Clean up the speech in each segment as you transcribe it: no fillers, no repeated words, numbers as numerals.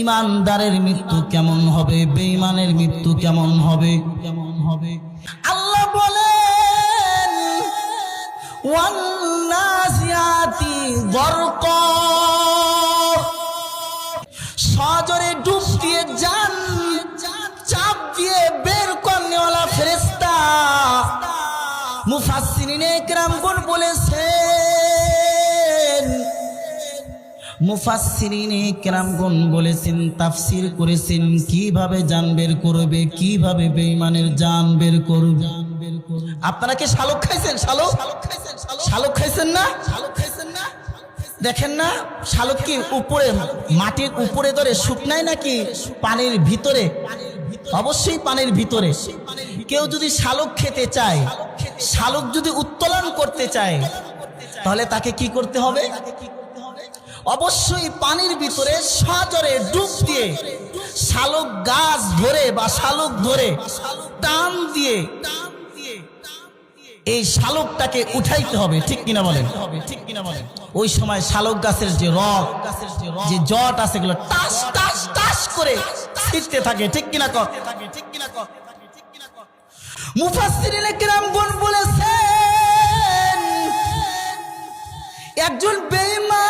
ইমানদারের মৃত্যু কেমন হবে, বেঈমানের মৃত্যু কেমন হবে? আল্লাহ বলেন ওয়ান্নাসিয়াতি গরকা, সজোরে ডুব দিয়ে জান চাপ দিয়ে বের করনেওয়ালা ফেরেশতা। মুফাসসিরিনে কিরামগণ বলেছেন, তাফসীর করেছেন কিভাবে জান বের করবে, কিভাবে বেঈমানের জান বের করবে। আপনারা কি শালুক খাইছেন? শালুক খাইছেন না? দেখেন না শালুক কি উপরে মাটির উপরে ধরে শুকনায় নাকি পানির ভিতরে? অবশ্যই পানির ভিতরে। কেউ যদি শালুক খেতে চায়, শালুক যদি উত্তোলন করতে চায়, তাহলে তাকে কি করতে হবে? অবশ্যই পানির ভিতরে সজোরে ডুব দিয়ে শালুক গাছ ধরে বা শালুক ধরে টান দিয়ে এই শালুকটাকে উঠাইতে হবে। ঠিক কিনা বলেন? ওই সময় শালুক গাছের যে রগ, যে জট আছে, এগুলো টাস টাস টাস করে ছিটতে থাকে। ঠিক কিনা কর? মুফাসসিরিনে কিরামগণ বলেছেন, একজন বেঈমান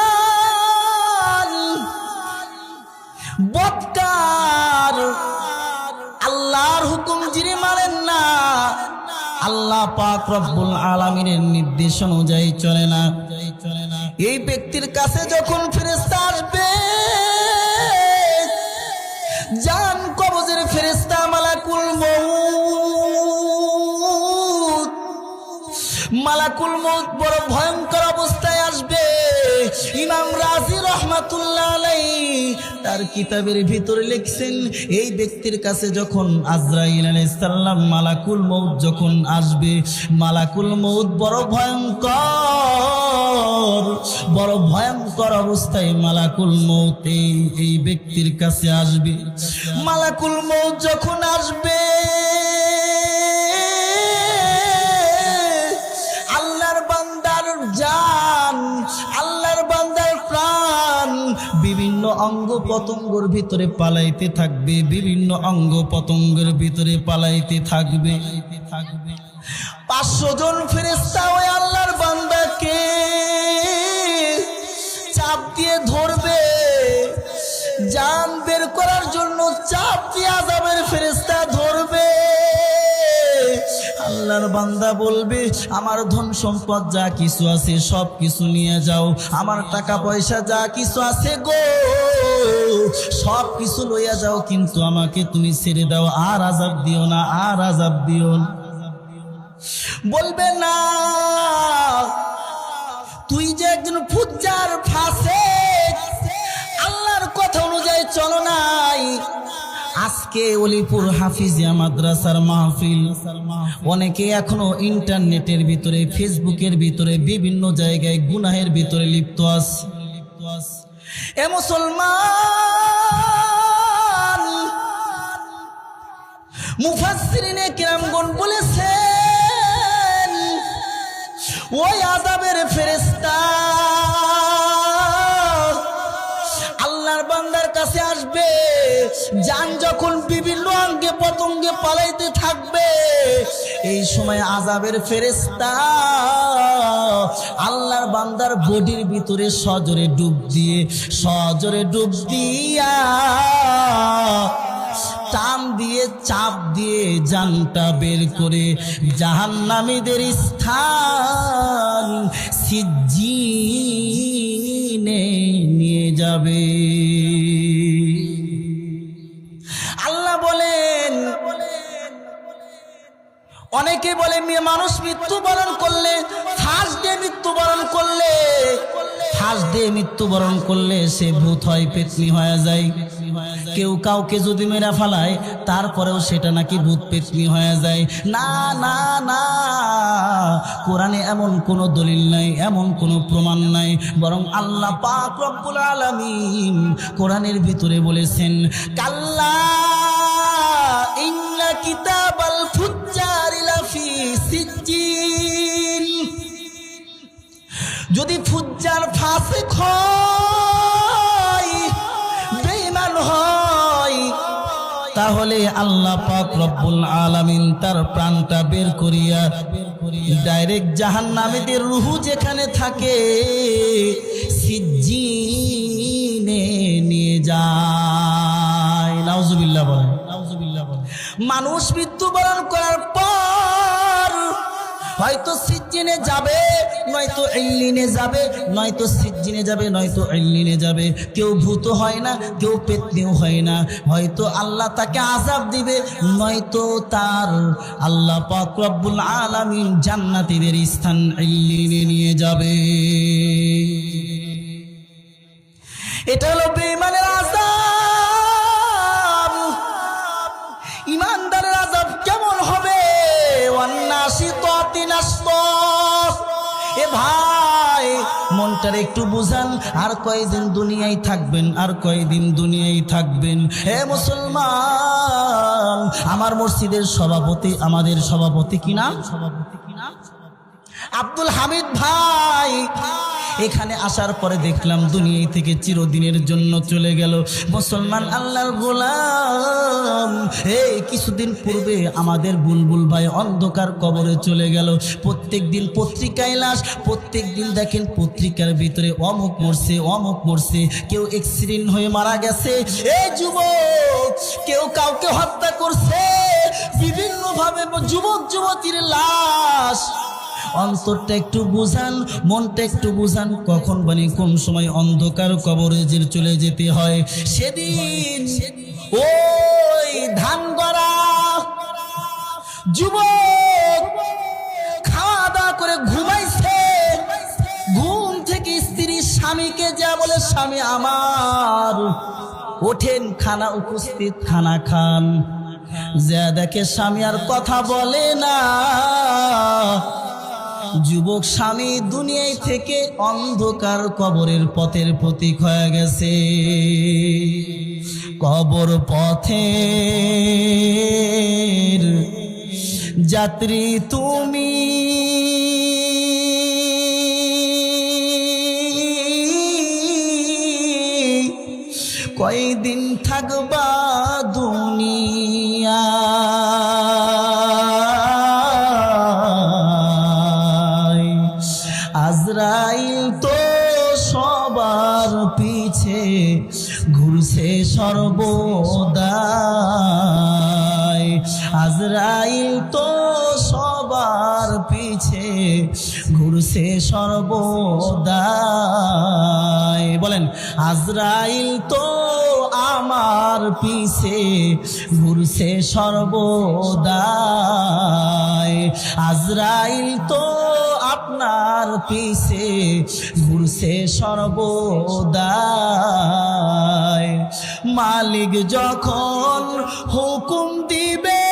বদকার, আল্লাহর হুকুম যিনি মানেন না, আল্লাহ পাক রব্বুল আলামিনের নির্দেশ অনুযায়ী চলে না, এই ব্যক্তির কাছে যখন ফেরেশতা আসবে, জান কবজের ফেরেশতা মালাকুল মউত বড় ভয়ঙ্কর অবস্থায় আসবে। ইমাম রাজি রাহমাতুল্লাহ আলাইহি তার কিতাবের ভিতরে লিখছেন, এই ব্যক্তির কাছে যখন আজরাইল আলাইহিস সালাম মালাকুল মউত যখন আসবে, মালাকুল মউত বড় ভয়ঙ্কর অবস্থায় মালাকুল মউত এই ব্যক্তির কাছে আসবে। মালাকুল মউত যখন আসবে, আল্লাহর বান্দার প্রাণ বিভিন্ন অঙ্গ পতঙ্গের ভিতরে পালাইতে থাকবে, বিভিন্ন অঙ্গ পতঙ্গের ভিতরে পালাইতে থাকবে। 500 জন ফেরেশতা ওই আল্লাহর বান্দাকে চাপ দিয়ে ধরবে, জান বের করার জন্য চাপ দিয়ে আযাবের ফেরেশতা ধরবে। আল্লাহর বান্দা বলবে, আমার ধন সম্পদ যা কিছু আছে সব কিছু নিয়ে যাও, আমার টাকা পয়সা যা কিছু আছে গো সব কিছু লইয়া যাও, কিন্তু আমাকে তুমি ছেড়ে দাও, আর আযাব দিও না, আর আযাব দিও না। বলবে না, তুই যে একজন ফুজ্জার ফাসিক, আল্লাহর কথা অনুযায়ী চলো নাই। আজকে অলিপুর হাফিজিয়া মাদ্রাসার মাহফিল, অনেকে এখনো ইন্টারনেটের ভিতরে, ফেসবুকের ভিতরে, বিভিন্ন জায়গায় গুনাহের ভিতরে লিপ্ত আছে। এ মুসলমান, মুফাসসিরিনে কিরামগণ বলেছেন, ওই আযাবের ফেরেশতা আল্লাহর বান্দার কাছে আসবে, জান যখন বিভিন্ন অঙ্গে পতঙ্গে পালাইতে থাকবে, এই সময় আযাবের ফেরেশতা আল্লাহর বান্দার বডির ভিতরে সজোরে ডুব দিয়া টান দিয়ে চাপ দিয়ে জানটা বের করে জাহান্নামীদের স্থান সিজ্জিনে নিয়ে যাবে। আল্লাহ বলেন, অনেকে বলে মানুষ মৃত্যুবরণ করলে, ফাঁস দিয়ে মৃত্যুবরণ করলে সে ভূত হয়, পেতনি হয়ে যায়। কেউ কাউকে যদি মেরে ফেলায় তারপরেও সেটা নাকি ভূত পেতনি হয়ে যায়। না না না, কোরআনে এমন কোনো দলিল নাই, এমন কোনো প্রমাণ নাই, বরং আল্লাহ পাক রব্বুল আলামিন কোরআনের ভিতরে বলেছেন, কাল্লা ইন্না কিতাবাল ফুজ্জারি লাফি সিজ্জিন। যদি ফুজ্জার ফাসিক হয়, বেঈমান হয়, তাহলে আল্লাহ পাক রব্বুল আলামিন তার প্রাণটা বের করিয়া ডাইরেক্ট জাহান্নামীদের রূহ যেখানে থাকে সিজ্জিনে নিয়ে যায়। নাউজুবিল্লাহ বলেন। মানুষ মৃত্যুবরণ করার পর হয়তো সিজ্জিনে যাবে, নয়তো ইল্লিনে যাবে, নয়তো সিজ্জিনে যাবে, নয়তো ইল্লিনে যাবে। কেউ ভূত হয় না, কেউ পেতনিও হয় না। হয়তো আল্লাহ তাকে আযাব দিবে, নয়তো তার আল্লাহ পাক রব্বুল আলামিন জান্নাতীদের স্থান ইল্লিনে নিয়ে যাবে। এটা হলো বেঈমানের আযাব। ইমানদারের আযাব কেমন হবে? এ ভাই, মনটার একটু বুঝান। আর কয়দিন দুনিয়ায় থাকবেন? আর কয়দিন দুনিয়ায় থাকবেন? হে মুসলমান, আমার মসজিদের সভাপতি, আমাদের সভাপতি কি নাম? আব্দুল হামিদ ভাই এখানে আসার পরে দেখলাম দুনিয়া থেকে চিরদিনের জন্য চলে গেল। মুসলমান আল্লাহর গোলাম, এই কিছুদিন পূর্বে আমাদের বুলবুল ভাই অন্ধকার কবরে চলে গেল। প্রত্যেক দিন পত্রিকায় লাশ, প্রত্যেক দিন দেখেন পত্রিকার ভিতরে অমুক মরছে, অমুক মরছে, কেউ অ্যাক্সিডেন্ট হয়ে মারা গেছে। এই যুবক, কেউ কাউকে হত্যা করছে, বিভিন্নভাবে যুবক যুবতীর লাশ। অন্তরটা একটু বুঝান, মনটা একটু বুঝান, কখন বানি কোন সময় অন্ধকার কবরে চলে যেতে হয়। সেদিন ওই ধান গড়া যুবক খাওয়া দাওয়া করে ঘুমাইছে, ঘুম থেকে স্ত্রী স্বামীকে যা বলে, স্বামী আমার ওঠেন, খানা উপস্থিত, খানা খান। যা দেখে স্বামী আর কথা বলে না। যুবক স্বামী দুনিয়ায় থেকে অন্ধকার কবরের পথের প্রতীক হয়ে গেছে। কবর পথের যাত্রী তুমি, কয়দিন থাকবা দুনিয়া? আজরাইল তো সবার পিছে ঘুরছে সর্বদাই। আজরাইল তো সবার পিছে ঘুরছে সর্বদাই। বলেন, আজরাইল তো আমার পিছে ঘুরছে সর্বদাই। আজরাইল তো আপনার পিছে ঘুরছে সর্বদাই। মালিক যখন হুকুম দিবে,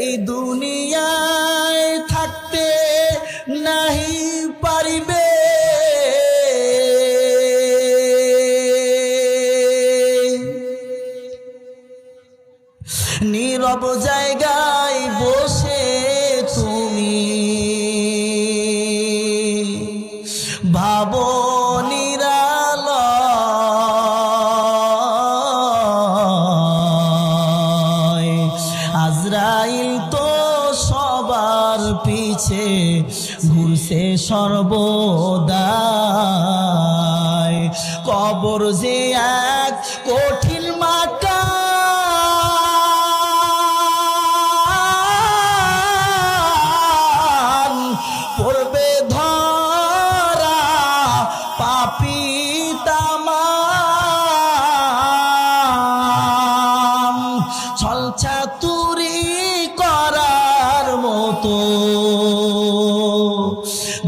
এই দুনিয়ায় থাকতে নাহি পারিবে। নীরব জায়গায় বসে তুমি ভাবো নিরালয়। আজরাইল তো সবার পিছে ঘুরছে সর্বদাই। কবর যে এক কঠিন মাকা, পড়বে ধরা পাপী তামাম। ছলছাতুরি করার মতো,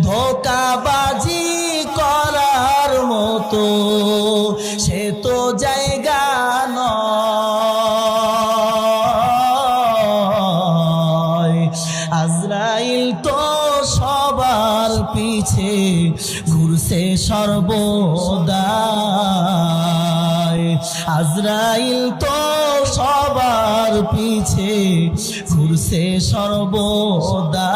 ধোঁকাবাজি করার মতো সে তো জায়গা নয়। আজরাইল তো সবার পিছে ঘুরছে সর্বদাই। আজরাইল তো সবার সবার পিছে ঘুরছে সর্বদা।